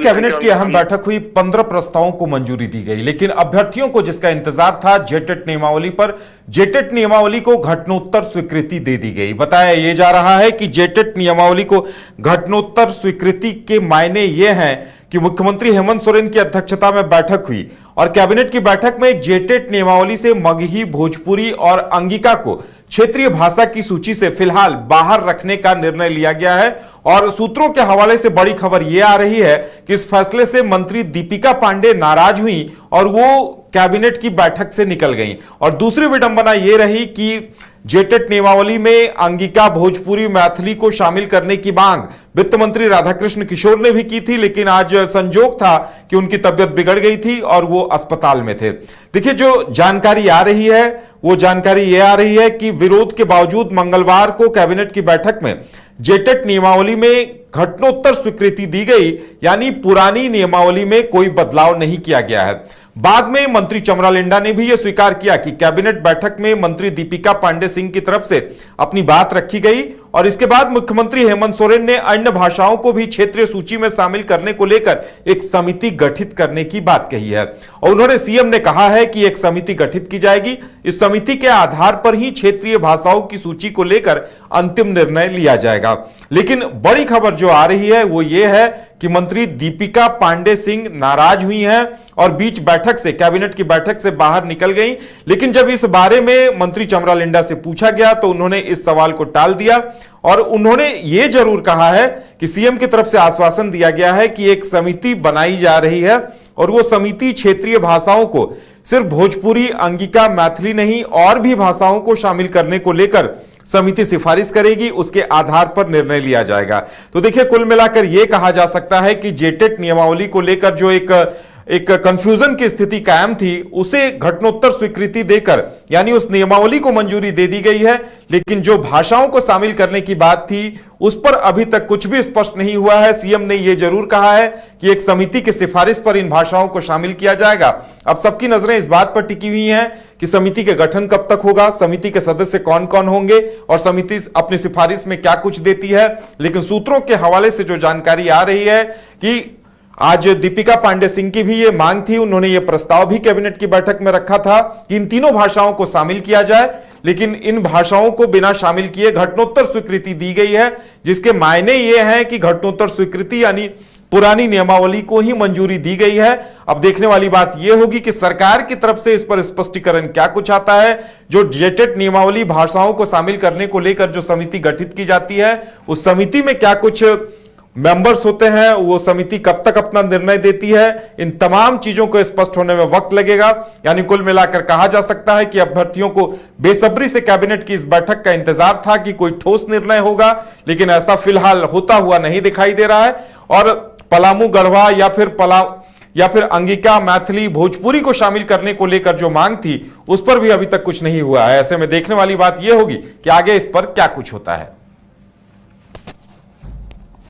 Cabinet की अहम बैठक हुई, 15 प्रस्तावों को मंजूरी दी गई, लेकिन अभ्यर्थियों को जिसका इंतजार था जेटेट नियमावली पर, जेटेट नियमावली को घटनोत्तर स्वीकृति दे दी गई। बताया यह जा रहा है कि जेटेट नियमावली को घटनोत्तर स्वीकृति के मायने यह हैं कि मुख्यमंत्री हेमंत सोरेन की अध्यक्षता में बैठक हुई और कैबिनेट की बैठक में जेटेट नियमावली से मगही, भोजपुरी और अंगिका को क्षेत्रीय भाषा की सूची से फिलहाल बाहर रखने का निर्णय लिया गया है। और सूत्रों के हवाले से बड़ी खबर यह आ रही है कि इस फैसले से मंत्री दीपिका पांडे नाराज हुई और वो कैबिनेट की बैठक से निकल गई। और दूसरी विडंबना यह रही कि जेटेट नियमावली में अंगिका, भोजपुरी, मैथिली को शामिल करने की मांग वित्त मंत्री राधाकृष्ण किशोर ने भी की थी, लेकिन आज संजोग था कि उनकी तबियत बिगड़ गई थी और वो अस्पताल में थे। देखिए, जो जानकारी आ रही है वो जानकारी यह आ रही है कि विरोध के बावजूद मंगलवार को कैबिनेट की बैठक में जेटेट नियमावली में घटनोत्तर स्वीकृति दी गई, यानी पुरानी नियमावली में कोई बदलाव नहीं किया गया है। बाद में मंत्री चमरालिंडा ने भी यह स्वीकार किया कि कैबिनेट बैठक में मंत्री दीपिका पांडे सिंह की तरफ से अपनी बात रखी गई और इसके बाद मुख्यमंत्री हेमंत सोरेन ने अन्य भाषाओं को भी क्षेत्रीय सूची में शामिल करने को लेकर एक समिति गठित करने की बात कही है। और उन्होंने सीएम ने कहा है कि एक समिति गठित की जाएगी, इस समिति के आधार पर ही क्षेत्रीय भाषाओं की सूची को लेकर अंतिम निर्णय लिया जाएगा। लेकिन बड़ी खबर जो आ रही है वो ये है कि मंत्री दीपिका पांडे सिंह नाराज हुई हैं और बीच बैठक से, कैबिनेट की बैठक से बाहर निकल गई। लेकिन जब इस बारे में मंत्री चमरालिंडा से पूछा गया तो उन्होंने इस सवाल को टाल दिया और उन्होंने यह जरूर कहा है कि सीएम की तरफ से आश्वासन दिया गया है कि एक समिति बनाई जा रही है और वो समिति क्षेत्रीय भाषाओं को, सिर्फ भोजपुरी, अंगिका, मैथिली नहीं और भी भाषाओं को शामिल करने को लेकर समिति सिफारिश करेगी, उसके आधार पर निर्णय लिया जाएगा। तो देखिए, कुल मिलाकर यह कहा जा सकता है कि जेटेट नियमावली को लेकर जो एक कंफ्यूजन की स्थिति कायम थी, उसे घटनोत्तर स्वीकृति देकर, यानी उस नियमावली को मंजूरी दे दी गई है, लेकिन जो भाषाओं को शामिल करने की बात थी उस पर अभी तक कुछ भी स्पष्ट नहीं हुआ है। सीएम ने यह जरूर कहा है कि एक समिति की सिफारिश पर इन भाषाओं को शामिल किया जाएगा। अब सबकी नजरें इस बात पर टिकी हुई हैं कि समिति के गठन कब तक होगा, समिति के सदस्य कौन कौन होंगे और समिति अपनी सिफारिश में क्या कुछ देती है। लेकिन सूत्रों के हवाले से जो जानकारी आ रही है कि आज दीपिका पांडे सिंह की भी यह मांग थी, उन्होंने यह प्रस्ताव भी कैबिनेट की बैठक में रखा था कि इन तीनों भाषाओं को शामिल किया जाए, लेकिन इन भाषाओं को बिना शामिल किए घटनोत्तर स्वीकृति दी गई है, जिसके मायने यह है कि घटनोत्तर स्वीकृति यानी पुरानी नियमावली को ही मंजूरी दी गई है। अब देखने वाली बात यह होगी कि सरकार की तरफ से इस पर स्पष्टीकरण क्या कुछ आता है। जो जेटेट नियमावली भाषाओं को शामिल करने को लेकर जो समिति गठित की जाती है, उस समिति में क्या कुछ मेंबर्स होते हैं, वो समिति कब तक अपना निर्णय देती है, इन तमाम चीजों को स्पष्ट होने में वक्त लगेगा। यानी कुल मिलाकर कहा जा सकता है कि अभ्यर्थियों को बेसब्री से कैबिनेट की इस बैठक का इंतजार था कि कोई ठोस निर्णय होगा, लेकिन ऐसा फिलहाल होता हुआ नहीं दिखाई दे रहा है। और पलामू, गढ़वा या फिर अंगिका, मैथिली, भोजपुरी को शामिल करने को लेकर जो मांग थी उस पर भी अभी तक कुछ नहीं हुआ है। ऐसे में देखने वाली बात यह होगी कि आगे इस पर क्या कुछ होता है।